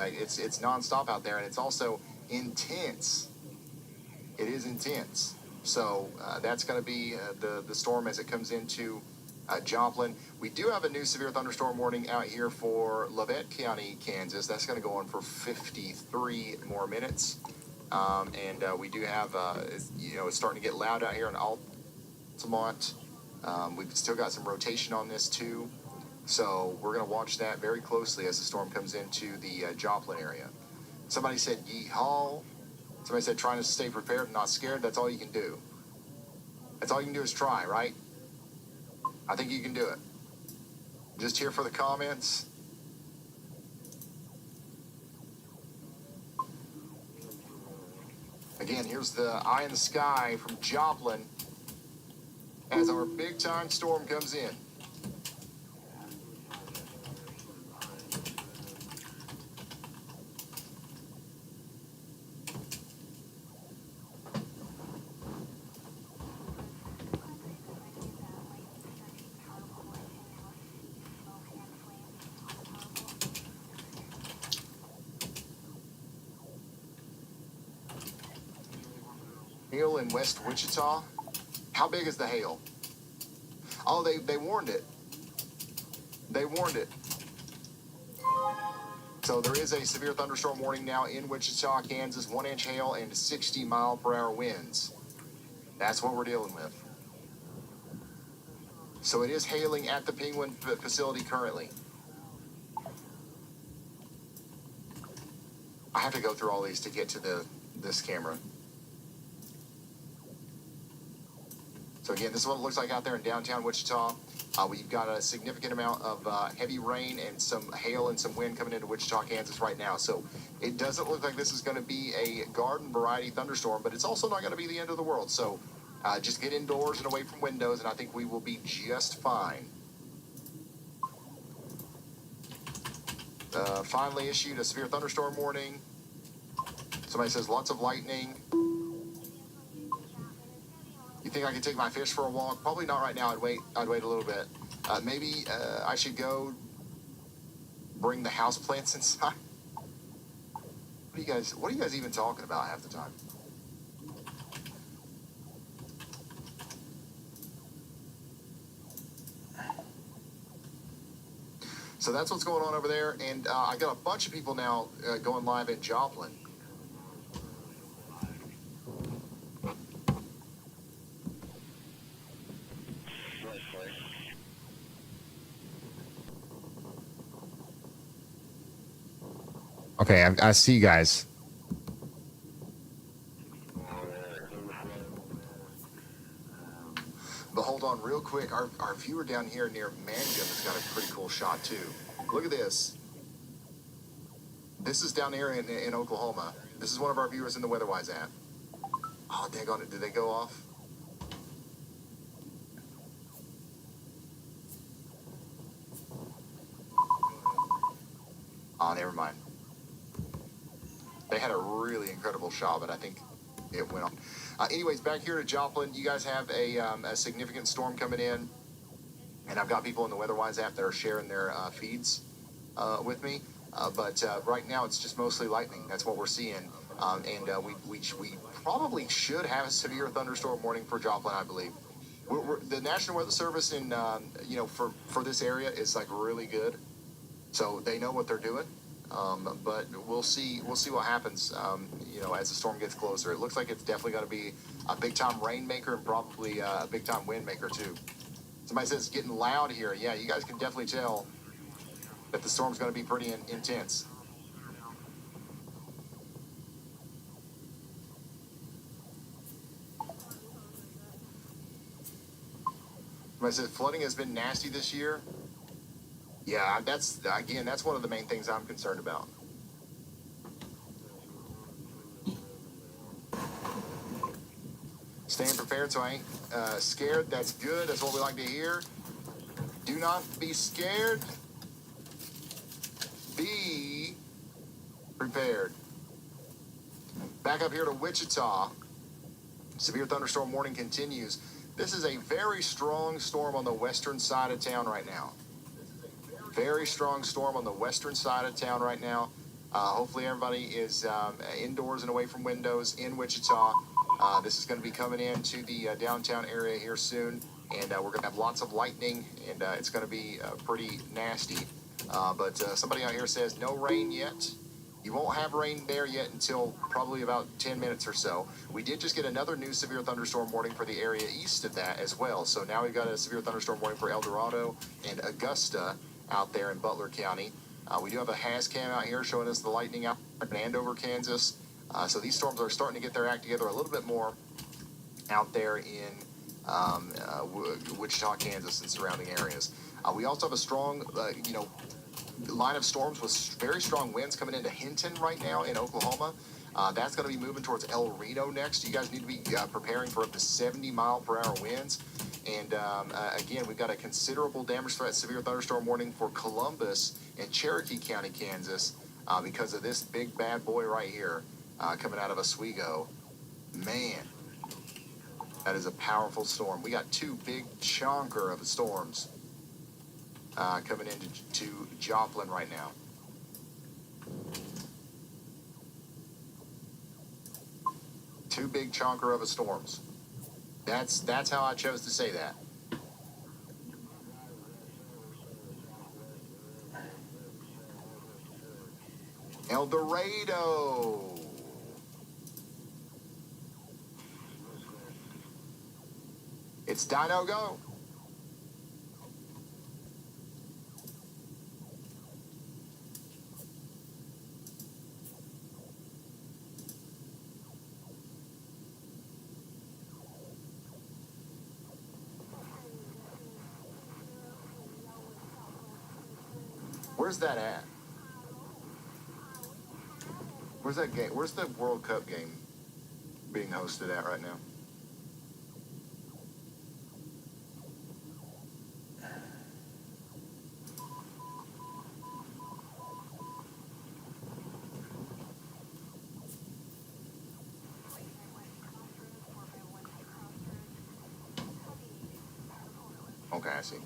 It's nonstop out there, and it's also intense. It is intense. So that's going to be the storm as it comes into Joplin. We do have a new severe thunderstorm warning out here for Lovett County, Kansas. That's going to go on for 53 more minutes. And we do have, it's starting to get loud out here in Altamont. We've still got some rotation on this too. So we're going to watch that very closely as the storm comes into the Joplin area. Somebody said Yall. Somebody said trying to stay prepared and not scared. That's all you can do. That's all you can do is try, right? I think you can do it. Just here for the comments. Again, here's the eye in the sky from Joplin as our big time storm comes in. Hail in West Wichita. How big is the hail? Oh, they warned it. They warned it. So there is a severe thunderstorm warning now in Wichita, Kansas. 1-inch hail and 60-mile-per-hour winds. That's what we're dealing with. So it is hailing at the Penguin facility currently. I have to go through all these to get to this camera. So again, this is what it looks like out there in downtown Wichita. We've got a significant amount of heavy rain and some hail and some wind coming into Wichita, Kansas right now. So it doesn't look like this is going to be a garden variety thunderstorm, but it's also not going to be the end of the world. So just get indoors and away from windows, and I think we will be just fine. Finally issued a severe thunderstorm warning. Somebody says lots of lightning. You think I could take my fish for a walk? Probably not right now. I'd wait a little bit. Maybe I should go bring the house plants inside. What are you guys even talking about half the time? So that's what's going on over there, and I got a bunch of people now going live in Joplin. Okay, I see you guys. But hold on real quick. Our viewer down here near Mangum has got a pretty cool shot too. Look at this. This is down here in Oklahoma. This is one of our viewers in the WeatherWise app. Oh, daggone it. Did they go off? Oh, never mind. They had a really incredible shot, but I think it went on. Anyways, back here to Joplin, you guys have a significant storm coming in, and I've got people in the WeatherWise app that are sharing their feeds with me. But right now, it's just mostly lightning. That's what we're seeing, and we probably should have a severe thunderstorm warning for Joplin, I believe. The National Weather Service in for this area is like really good, so they know what they're doing. But we'll see what happens, as the storm gets closer. It looks like it's definitely going to be a big-time rain maker and probably a big-time wind maker, too. Somebody says it's getting loud here. Yeah, you guys can definitely tell that the storm's going to be pretty intense. Somebody says flooding has been nasty this year. Yeah, that's one of the main things I'm concerned about. Staying prepared so I ain't scared. That's good. That's what we like to hear. Do not be scared. Be prepared. Back up here to Wichita. Severe thunderstorm warning continues. This is a very strong storm on the western side of town right now. Very strong storm on the western side of town right now. Hopefully everybody is indoors and away from windows in Wichita. This is going to be coming into the downtown area here soon, and we're going to have lots of lightning, and it's going to be pretty nasty. But somebody out here says no rain yet. You won't have rain there yet until probably about 10 minutes or so. We did just get another new severe thunderstorm warning for the area east of that as well. So now we've got a severe thunderstorm warning for El Dorado and Augusta out there in Butler County. We do have a HazCam out here showing us the lightning out in Andover, Kansas. So these storms are starting to get their act together a little bit more out there in Wichita, Kansas, and surrounding areas. We also have a strong, line of storms with very strong winds coming into Hinton right now in Oklahoma. That's going to be moving towards El Reno next. You guys need to be preparing for up to 70-mile-per-hour winds. And again, we've got a considerable damage threat severe thunderstorm warning for Columbus and Cherokee County, Kansas, because of this big bad boy right here coming out of Oswego. Man, that is a powerful storm. We got two big chunker of storms coming into Joplin right now. Two big chunker of storms. That's how I chose to say that. El Dorado. It's Dino Go. Where's that at? Where's that game? Where's the World Cup game being hosted at right now? Okay, I see.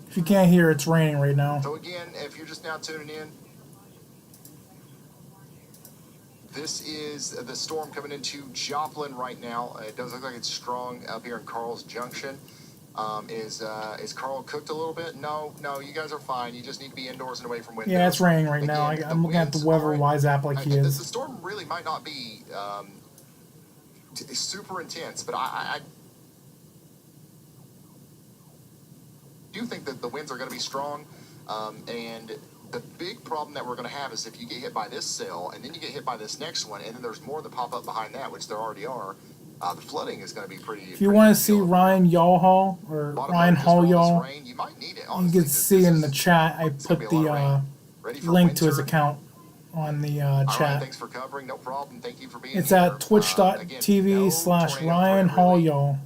If you can't hear, it's raining right now. So again, if you're just now tuning in, this is the storm coming into Joplin right now. It does look like it's strong up here in Carl's Junction. Is Carl cooked a little bit? No, you guys are fine. You just need to be indoors and away from windows. Yeah, it's raining right now. I'm looking at the WeatherWise app like he is. The storm really might not be super intense, but I do think that the winds are going to be strong, and the big problem that we're going to have is if you get hit by this cell and then you get hit by this next one and then there's more that pop up behind that, which there already are, the flooding is going to be pretty. If you want to see ryanhallyall or ryanhallyall, you might need it. You can see in the chat. I put the link to his account on the chat. Right, thanks for covering. No problem. Thank you for being it's here. at twitch.tv/ryanhallyall.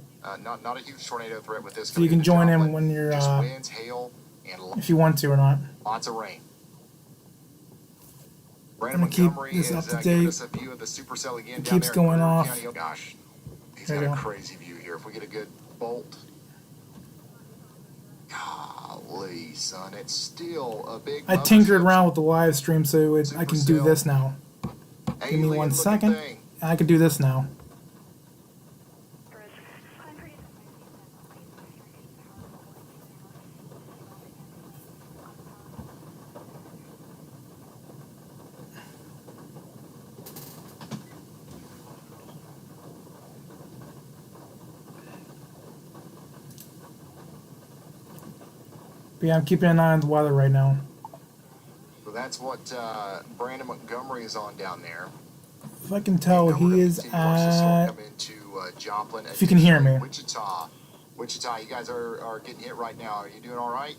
Not a huge tornado threat with this. So you can join in when you're, winds, hail, and if you want to or not. Lots of rain. I'm gonna keep this up to date. Us a view of the supercell again it down keeps there going off. County. Oh, gosh, he's there got a crazy view here. If we get a good bolt, golly, son, it's still a big. I tinkered around with the live stream so I can do this now. Give me 1 second. I can do this now. But yeah, I'm keeping an eye on the weather right now. So that's what Brandon Montgomery is on down there. If I can tell, he is at... Joplin, if you can hear me. Wichita, Wichita, you guys are getting hit right now. Are you doing all right?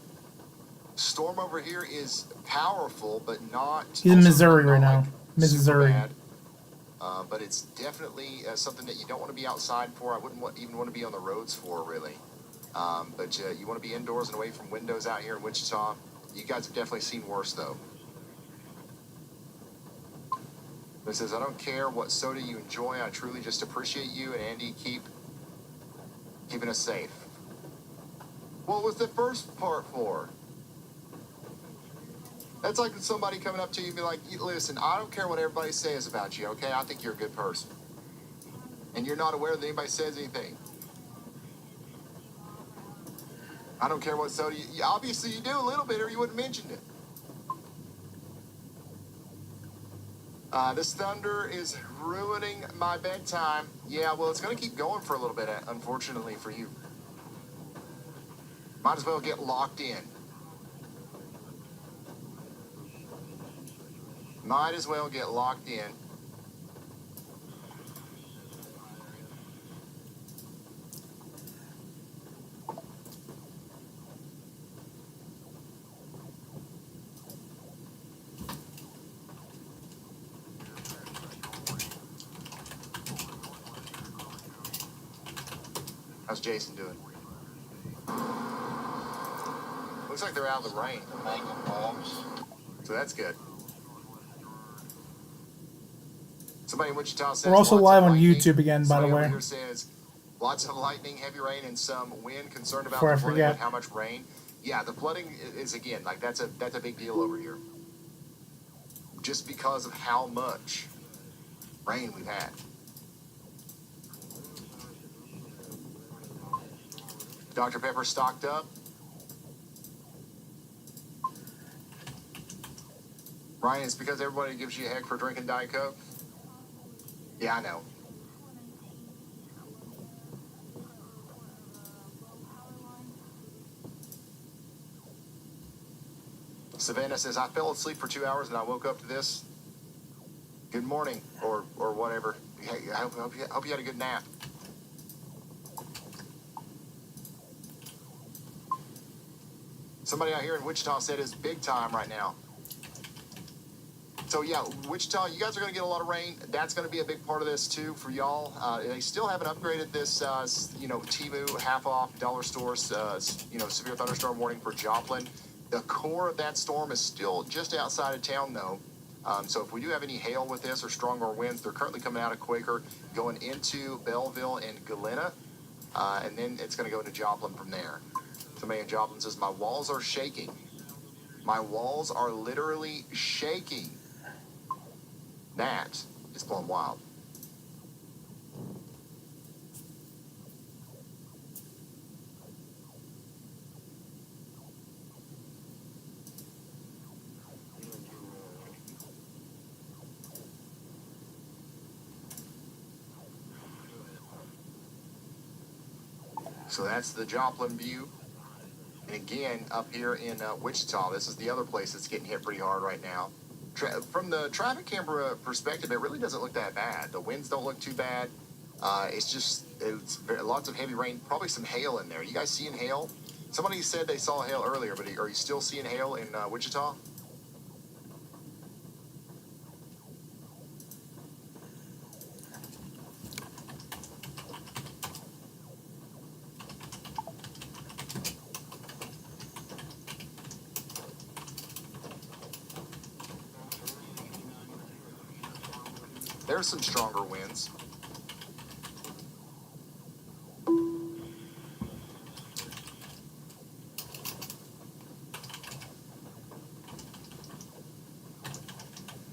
Storm over here is powerful, but not. He's in Missouri right now. Like Missouri. bad. But it's definitely something that you don't want to be outside for. I wouldn't even want to be on the roads for, really. But you want to be indoors and away from windows out here in Wichita. You guys have definitely seen worse, though. It says, I don't care what soda you enjoy. I truly just appreciate you. And Andy, keeping us safe. What was the first part for? That's like somebody coming up to you and be like, listen, I don't care what everybody says about you, okay? I think you're a good person. And you're not aware that anybody says anything. I don't care what soda you obviously you do a little bit or you wouldn't have mentioned it. This thunder is ruining my bedtime. Yeah, well, it's going to keep going for a little bit, unfortunately for you. Might as well get locked in. Might as well get locked in. How's Jason doing? Looks like they're out of the rain. So that's good. Somebody in Wichita says we're also live on YouTube again, by the way. Here says lots of lightning, heavy rain, and some wind. Concerned about Before the flooding with I how much rain. Yeah, the flooding is again like that's a big deal over here. Just because of how much rain we've had. Dr. Pepper stocked up. Ryan, it's because everybody gives you a heck for drinking Diet Coke. Yeah, I know. Savannah says, I fell asleep for 2 hours and I woke up to this. Good morning, or whatever. I hope you had a good nap. Somebody out here in Wichita said it's big time right now. So yeah, Wichita, you guys are going to get a lot of rain. That's going to be a big part of this too for y'all. They still haven't upgraded this, Temu half-off dollar store, severe thunderstorm warning for Joplin. The core of that storm is still just outside of town though. So if we do have any hail with this or stronger winds, they're currently coming out of Quaker, going into Belleville and Galena, and then it's going to go into Joplin from there. Somebody in Joplin says, my walls are shaking. My walls are literally shaking. That is blowing wild. So that's the Joplin view. And again, up here in Wichita, this is the other place that's getting hit pretty hard right now. From the traffic camera perspective, it really doesn't look that bad. The winds don't look too bad. It's lots of heavy rain, probably some hail in there. You guys seeing hail? Somebody said they saw hail earlier, but are you still seeing hail in Wichita? There's some stronger winds.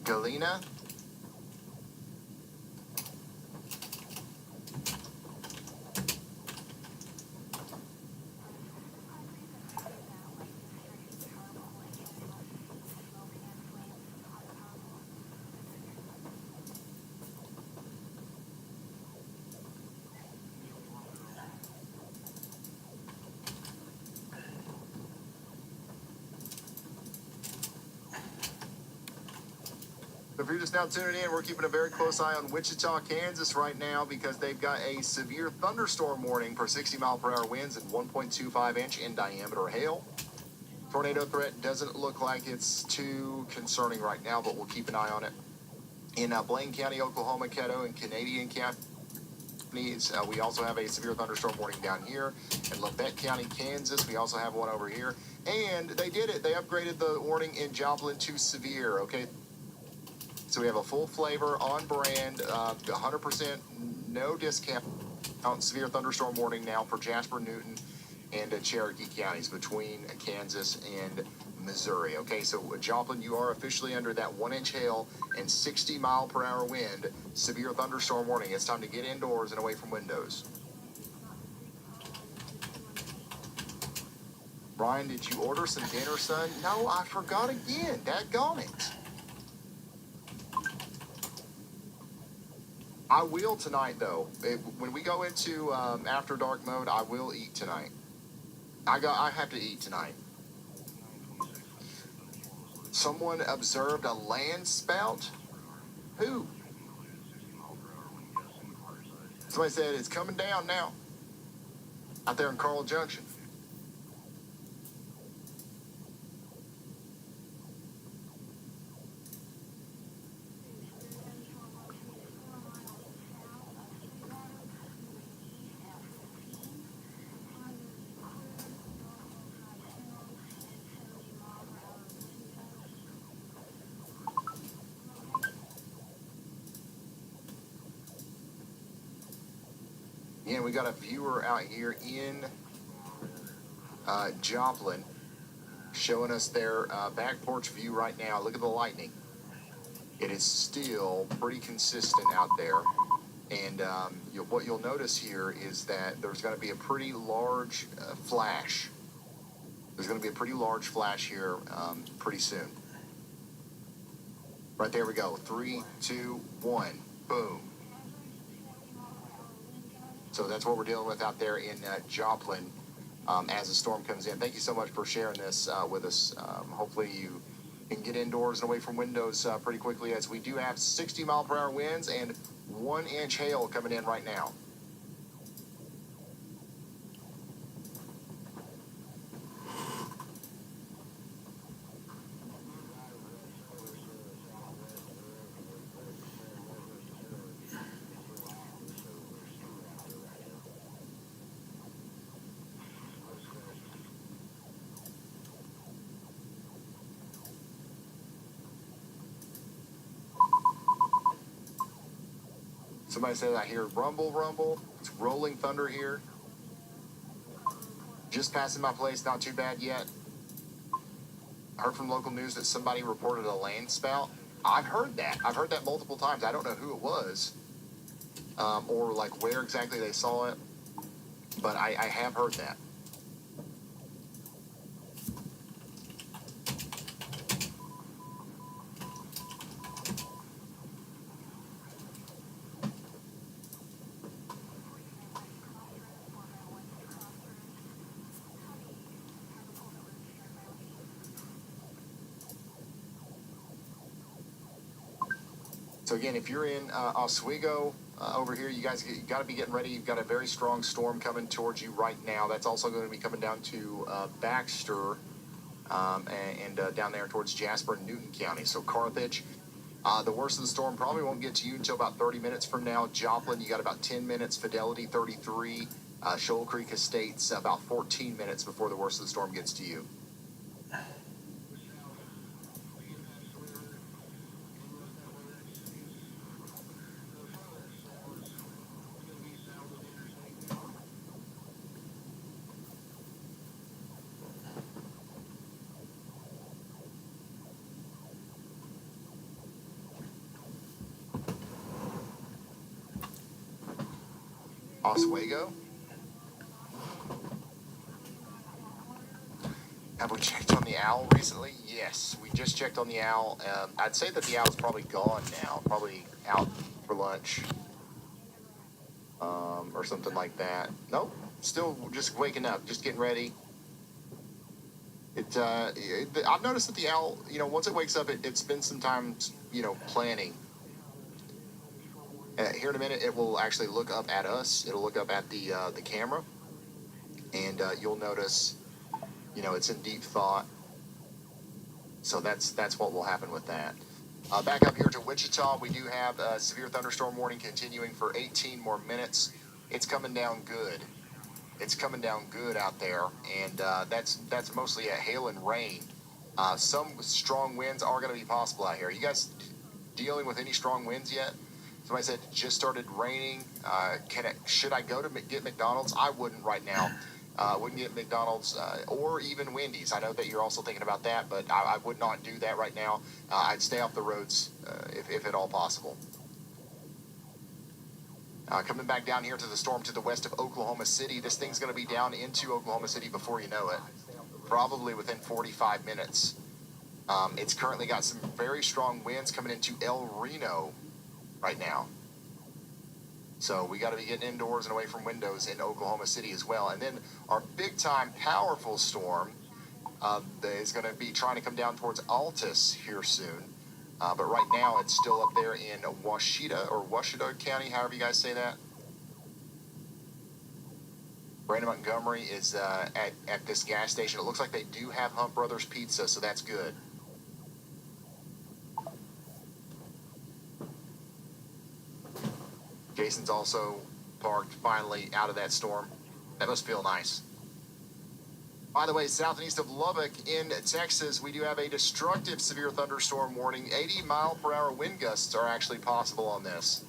Galena. If you're just now tuning in, we're keeping a very close eye on Wichita, Kansas right now because they've got a severe thunderstorm warning for 60-mile-per-hour winds and 1.25-inch in diameter hail. Tornado threat doesn't look like it's too concerning right now, but we'll keep an eye on it. In Blaine County, Oklahoma, Caddo, and Canadian counties, we also have a severe thunderstorm warning down here. In Labette County, Kansas, we also have one over here. And they did it. They upgraded the warning in Joplin to severe, okay? So we have a full flavor, on brand, 100% no discount. Severe thunderstorm warning now for Jasper, Newton, and Cherokee counties between Kansas and Missouri. Okay, so Joplin, you are officially under that 1-inch hail and 60-mile-per-hour wind severe thunderstorm warning. It's time to get indoors and away from windows. Brian, did you order some dinner, son? No, I forgot again. Daggone it. I will tonight, though. When we go into after dark mode, I will eat tonight. I have to eat tonight. Someone observed a land spout? Who? Somebody said it's coming down now. Out there in Carl Junction. Yeah, we got a viewer out here in Joplin showing us their back porch view right now. Look at the lightning. It is still pretty consistent out there. And what you'll notice here is that there's going to be a pretty large flash. There's going to be a pretty large flash here pretty soon. Right there we go. 3, 2, 1. Boom. So that's what we're dealing with out there in Joplin as the storm comes in. Thank you so much for sharing this with us. Hopefully you can get indoors and away from windows pretty quickly, as we do have 60-mile-per-hour winds and 1-inch hail coming in right now. Somebody said I hear rumble, rumble. It's rolling thunder here. Just passing my place, not too bad yet. I heard from local news that somebody reported a land spout. I've heard that. I've heard that multiple times. I don't know who it was or like where exactly they saw it, but I have heard that. So again, if you're in Oswego over here, you guys got to be getting ready. You've got a very strong storm coming towards you right now. That's also going to be coming down to Baxter and down there towards Jasper and Newton County. So Carthage, the worst of the storm probably won't get to you until about 30 minutes from now. Joplin, you got about 10 minutes. Fidelity, 33. Shoal Creek Estates, about 14 minutes before the worst of the storm gets to you. Oswego? Have we checked on the owl recently? Yes, we just checked on the owl. I'd say that the owl's probably gone now, probably out for lunch or something like that. Nope, still just waking up, just getting ready. I've noticed that the owl, once it wakes up, it spends some time planning. Here in a minute, it will actually look up at us. It'll look up at the camera, and you'll notice, it's in deep thought. So that's what will happen with that. Back up here to Wichita, we do have a severe thunderstorm warning continuing for 18 more minutes. It's coming down good. It's coming down good out there, and that's mostly a hail and rain. Some strong winds are going to be possible out here. You guys dealing with any strong winds yet? Somebody said it just started raining. Should I go to get McDonald's? I wouldn't right now. Wouldn't get McDonald's or even Wendy's. I know that you're also thinking about that, but I would not do that right now. I'd stay off the roads if at all possible. Coming back down here to the storm to the west of Oklahoma City. This thing's going to be down into Oklahoma City before you know it, probably within 45 minutes. It's currently got some very strong winds coming into El Reno right now. So we got to be getting indoors and away from windows in Oklahoma City as well. And then our big-time powerful storm is going to be trying to come down towards Altus here soon. But right now it's still up there in Washita County, however you guys say that. Brandon Montgomery is at this gas station. It looks like they do have Hunt Brothers Pizza, so that's good. Jason's also parked finally out of that storm. That must feel nice. By the way, south and east of Lubbock in Texas, we do have a destructive severe thunderstorm warning. 80-mile-per-hour wind gusts are actually possible on this.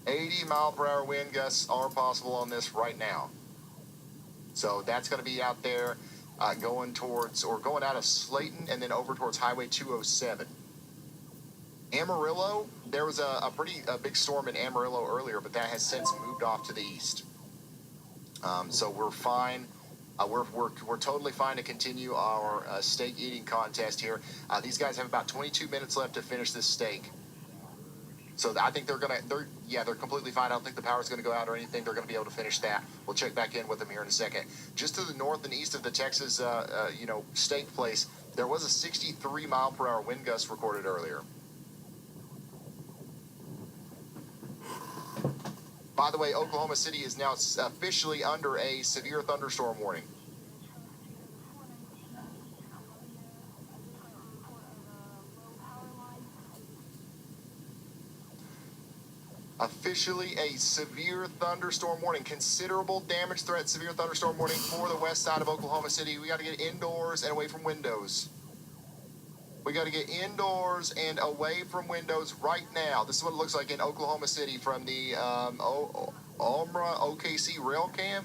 .80-mile-per-hour wind gusts are possible on this right now. So that's going to be out there going out of Slayton and then over towards Highway 207. Amarillo, there was a pretty big storm in Amarillo earlier, but that has since moved off to the east. So we're fine. We're totally fine to continue our steak eating contest here. These guys have about 22 minutes left to finish this steak. So I think they're completely fine. I don't think the power's going to go out or anything. They're going to be able to finish that. We'll check back in with them here in a second. Just to the north and east of the Texas, steak place, there was a 63-mile-per-hour wind gust recorded earlier. By the way, Oklahoma City is now officially under a severe thunderstorm warning. Officially a severe thunderstorm warning. Considerable damage threat, severe thunderstorm warning for the west side of Oklahoma City. We got to get indoors and away from windows. We got to get indoors and away from windows right now. This is what it looks like in Oklahoma City from the Omra OKC rail cam.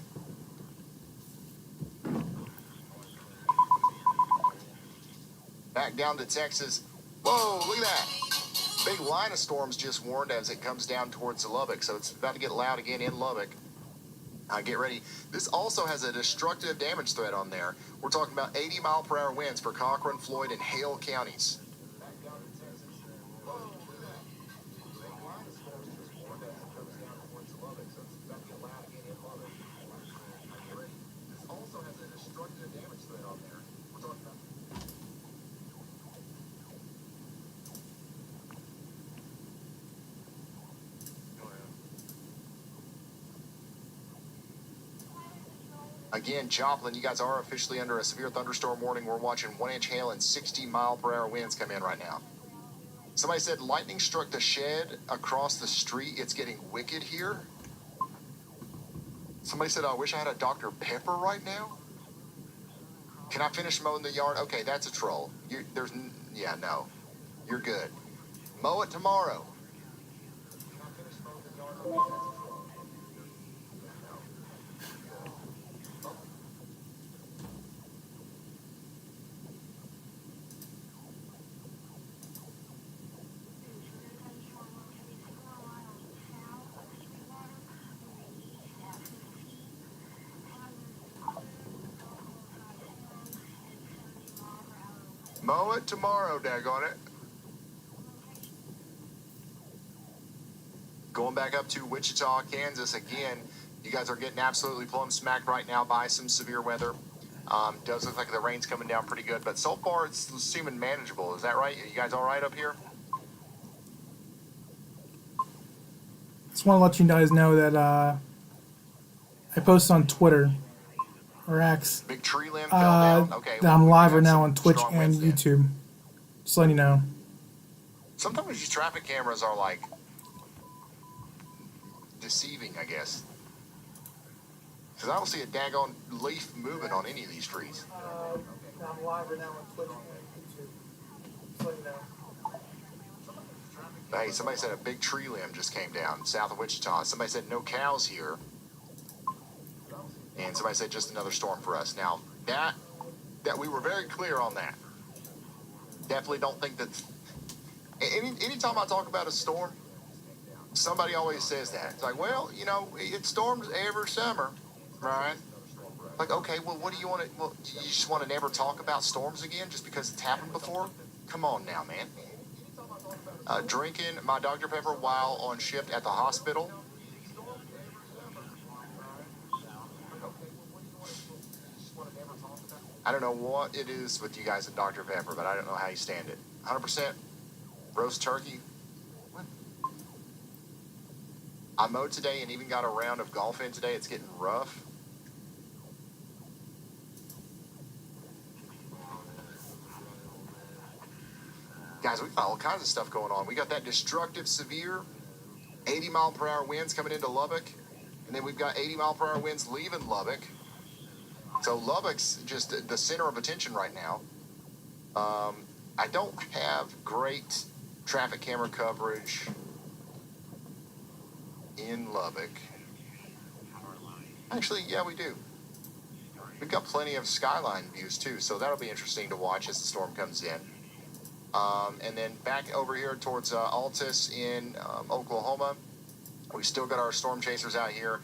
Back down to Texas. Whoa, look at that. Big line of storms just warned as it comes down towards Lubbock, so it's about to get loud again in Lubbock. Get ready. This also has a destructive damage threat on there. We're talking about 80-mile-per-hour winds for Cochran, Floyd, and Hale counties. Again, Joplin, you guys are officially under a severe thunderstorm warning. We're watching 1-inch hail and 60-mile-per-hour winds come in right now. Somebody said lightning struck the shed across the street. It's getting wicked here. Somebody said, I wish I had a Dr. Pepper right now. Can I finish mowing the yard? Okay, that's a troll. No. You're good. Mow it tomorrow. Can I finish mowing the yard? Okay, that's a troll. Mow it tomorrow, daggone it. Going back up to Wichita, Kansas again. You guys are getting absolutely plumb smacked right now by some severe weather. Does look like the rain's coming down pretty good, but so far it's seeming manageable. Is that right? Are you guys all right up here? Just want to let you guys know that I post on Twitter or X. Big tree limb fell down. Okay, that I'm live right now on Twitch and YouTube. Just letting you know. Sometimes these traffic cameras are like deceiving, I guess. Because I don't see a daggone leaf moving on any of these trees. I'm live right now on Twitch and YouTube. Just letting you know. Hey, somebody said a big tree limb just came down south of Wichita. Somebody said no cows here. And somebody said just another storm for us. Now, that we were very clear on that. Definitely don't think that... Anytime I talk about a storm, somebody always says that. It's like, well, you know, it storms every summer, right? Like, okay, well, what do you want to... Well, you just want to never talk about storms again just because it's happened before? Come on now, man. Drinking my Dr. Pepper while on shift at the hospital. I don't know what it is with you guys and Dr. Pepper, but I don't know how you stand it. 100% roast turkey. I mowed today and even got a round of golf in today. It's getting rough. Guys, we got all kinds of stuff going on. We got that destructive, severe 80-mile-per-hour winds coming into Lubbock. And then we've got 80-mile-per-hour winds leaving Lubbock. So Lubbock's just the center of attention right now. I don't have great traffic camera coverage in Lubbock. Actually, yeah, we do. We've got plenty of skyline views, too, so that'll be interesting to watch as the storm comes in. And then back over here towards Altus in Oklahoma, we've still got our storm chasers out here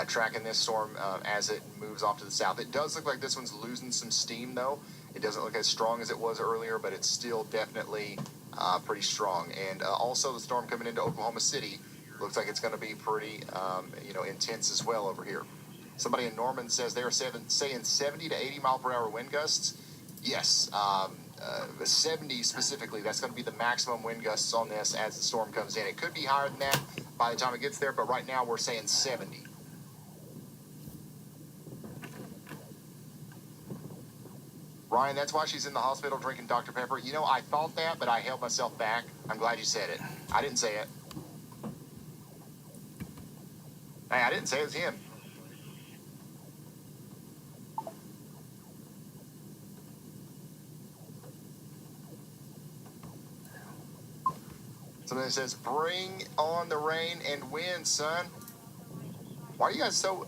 tracking this storm as it moves off to the south. It does look like this one's losing some steam, though. It doesn't look as strong as it was earlier, but it's still definitely pretty strong. And also the storm coming into Oklahoma City looks like it's going to be pretty, intense as well over here. Somebody in Norman says they're saying 70 to 80 mile per hour wind gusts. Yes, 70 specifically. That's going to be the maximum wind gusts on this as the storm comes in. It could be higher than that by the time it gets there, but right now we're saying 70. Ryan, that's why she's in the hospital drinking Dr. Pepper. You know, I thought that, but I held myself back. I'm glad you said it. I didn't say it. Hey, I didn't say it was him. Somebody says, bring on the rain and wind, son. Why are you guys so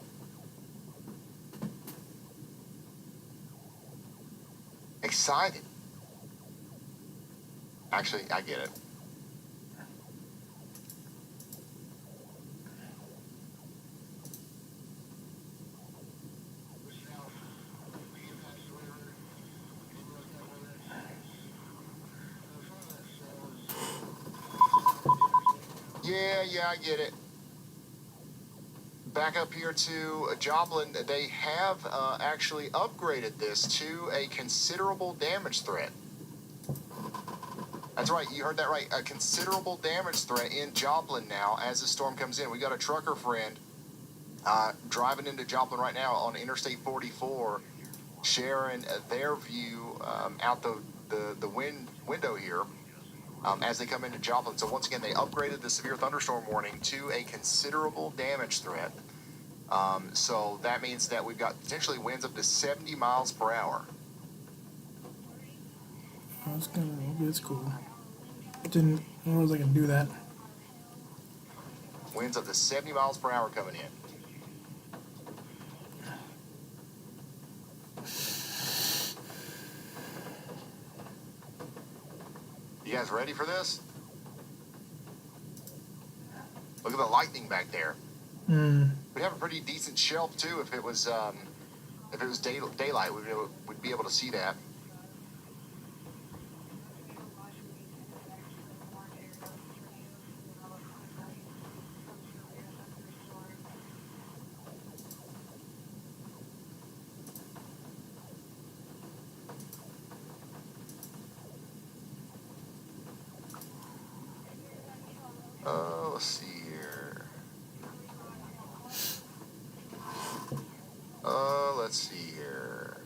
excited? Actually, I get it. Yeah, I get it. Back up here to Joplin, they have actually upgraded this to a considerable damage threat. That's right, you heard that right. A considerable damage threat in Joplin now as the storm comes in. We got a trucker friend driving into Joplin right now on Interstate 44, sharing their view out the window here. As they come into Joplin. So once again, they upgraded the severe thunderstorm warning to a considerable damage threat. So that means that we've got potentially winds up to 70 miles per hour. It's cool. I didn't realize I can do that. Winds up to 70 miles per hour coming in. You guys ready for this? Look at the lightning back there. We'd have a pretty decent shelf too if it was daylight. We'd be able to see that. let's see here. Let's see here.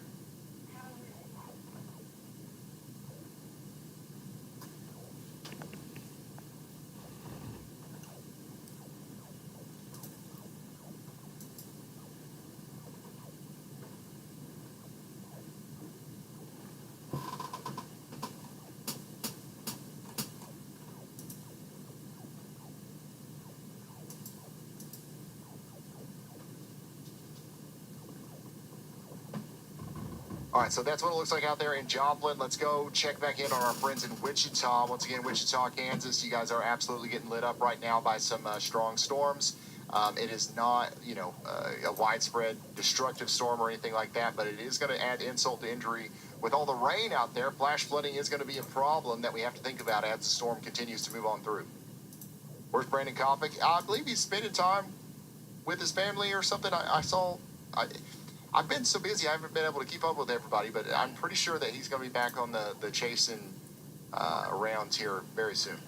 All right, so that's what it looks like out there in Joplin. Let's go check back in on our friends in Wichita. Once again, Wichita, Kansas, you guys are absolutely getting lit up right now by some strong storms. It is not, a widespread destructive storm or anything like that, but it is going to add insult to injury. With all the rain out there, flash flooding is going to be a problem that we have to think about as the storm continues to move on through. Where's Brandon Kopic? I believe he's spending time with his family or something. I've been so busy, I haven't been able to keep up with everybody, but I'm pretty sure that he's going to be back on the chasing rounds here very soon.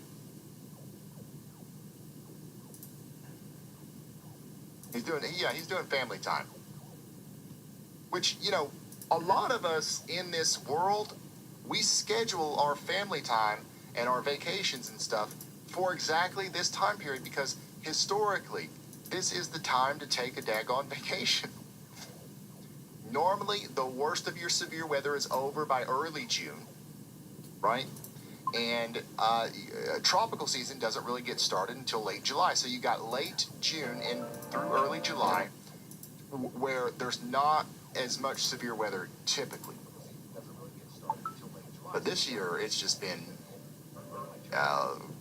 He's doing family time. Which, a lot of us in this world, we schedule our family time and our vacations and stuff for exactly this time period because historically, this is the time to take a daggone vacation. Normally, the worst of your severe weather is over by early June, right? And tropical season doesn't really get started until late July. So you got late June and through early July where there's not as much severe weather typically. But this year, it's just been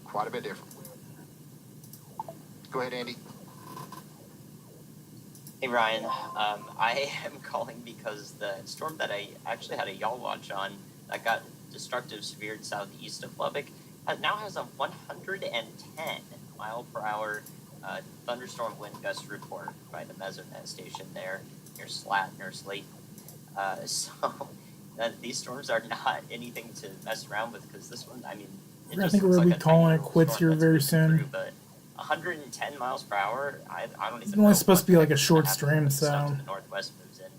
quite a bit different. Go ahead, Andy. Hey Ryan, I am calling because the storm that I actually had a Yall watch on that got destructive severe southeast of Lubbock now has a 110 mile per hour thunderstorm wind gust report by the Mesonet station there near Slate. So these storms are not anything to mess around with because this one, I think we're going to be calling it quits here very soon. But 110 miles per hour. I don't even know. It's only supposed to be like a short stream, so. so. The northwest moves in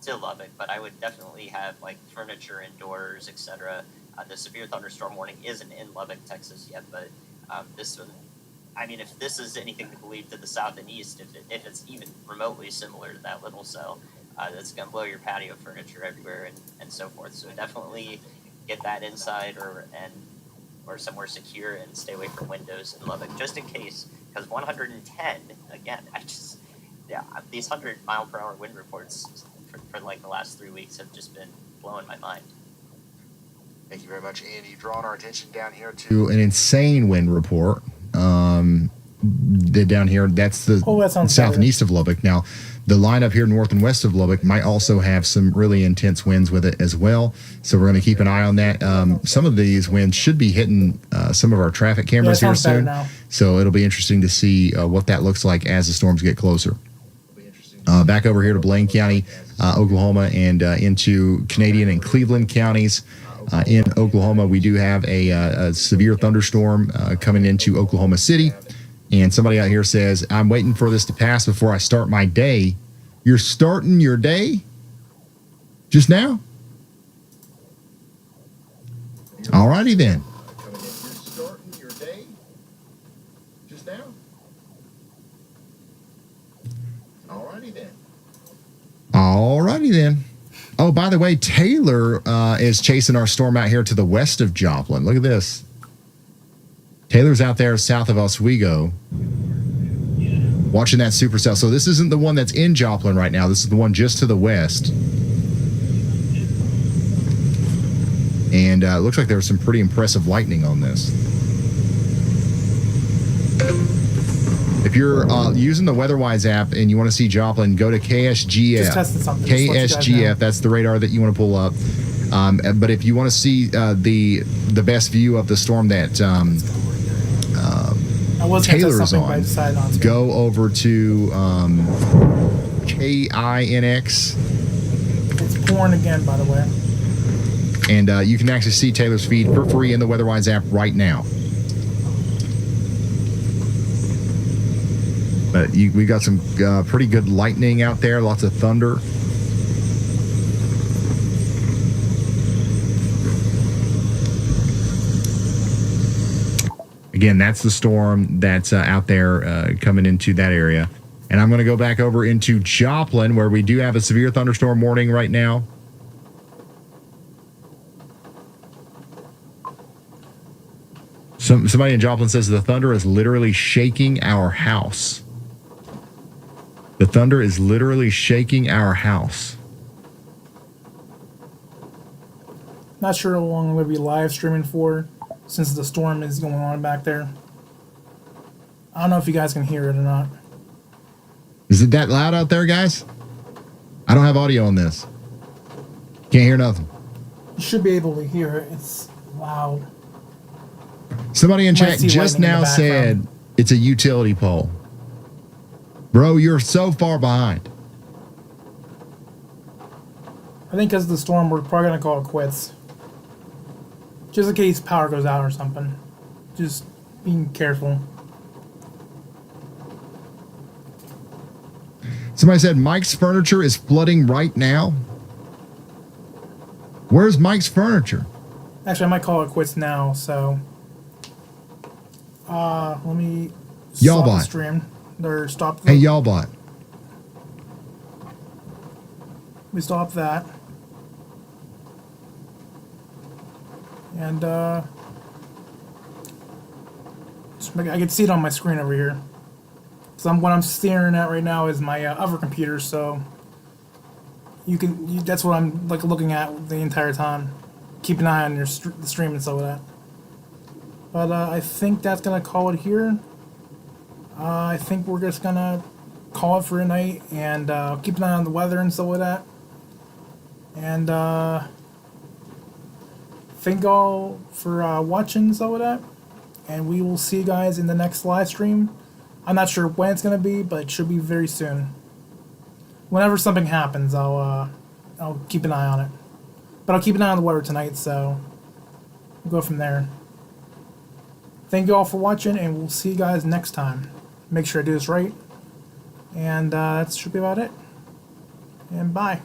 to Lubbock, but I would definitely have like furniture indoors, etc. The severe thunderstorm warning isn't in Lubbock, Texas yet, but this one, if this is anything to believe to the south and east, if it's even remotely similar to that little cell, that's going to blow your patio furniture everywhere and so forth. So definitely get that inside or somewhere secure and stay away from windows in Lubbock, just in case, because 110, again, these 100 mile per hour wind reports for like the last 3 weeks have just been blowing my mind. Thank you very much, Andy. You've drawn our attention down here to an insane wind report. Down here, that's the south and east of Lubbock. Now, the line up here north and west of Lubbock might also have some really intense winds with it as well. So we're going to keep an eye on that. Some of these winds should be hitting some of our traffic cameras here soon. So it'll be interesting to see what that looks like as the storms get closer. Back over here to Blaine County, Oklahoma, and into Canadian and Cleveland counties. In Oklahoma, we do have a severe thunderstorm coming into Oklahoma City. And somebody out here says, I'm waiting for this to pass before I start my day. You're starting your day? Just now? All righty then. You're starting your day? Just now? All righty then. All righty then. Oh, by the way, Taylor is chasing our storm out here to the west of Joplin. Look at this. Taylor's out there south of Oswego watching that supercell. So this isn't the one that's in Joplin right now. This is the one just to the west. And it looks like there was some pretty impressive lightning on this. If you're using the WeatherWise app and you want to see Joplin, go to KSGF. Just tested something. KSGF, that's the radar that you want to pull up. But if you want to see the best view of the storm that Taylor's on, go over to KINX. It's pouring again, by the way. And you can actually see Taylor's feed for free in the WeatherWise app right now. But we got some pretty good lightning out there, lots of thunder. Again, that's the storm that's out there coming into that area. And I'm going to go back over into Joplin, where we do have a severe thunderstorm warning right now. Somebody in Joplin says the thunder is literally shaking our house. The thunder is literally shaking our house. Not sure how long I'm going to be live streaming for, since the storm is going on back there. I don't know if you guys can hear it or not. Is it that loud out there, guys? I don't have audio on this. Can't hear nothing. You should be able to hear it. It's loud. Somebody in chat just now said it's a utility pole. Bro, you're so far behind. I think because of the storm, we're probably going to call it quits. Just in case power goes out or something. Just being careful. Somebody said Mike's Furniture is flooding right now. Where's Mike's Furniture? Actually, I might call it quits now, so... let me Y'all stop the bot. stream. Or stop the... Hey, y'all bot. We stop that. And, I can see it on my screen over here. So what I'm staring at right now is my other computer, so... that's what I'm looking at the entire time. Keep an eye on the stream and stuff like that. But I think that's gonna call it here. I think we're just gonna call it for a night and keep an eye on the weather and stuff like that. And thank y'all for watching and stuff like that. And we will see you guys in the next live stream. I'm not sure when it's gonna be, but it should be very soon. Whenever something happens, I'll keep an eye on it. But I'll keep an eye on the weather tonight, so we'll go from there. Thank you all for watching, and we'll see you guys next time. Make sure I do this right. And that should be about it. And bye.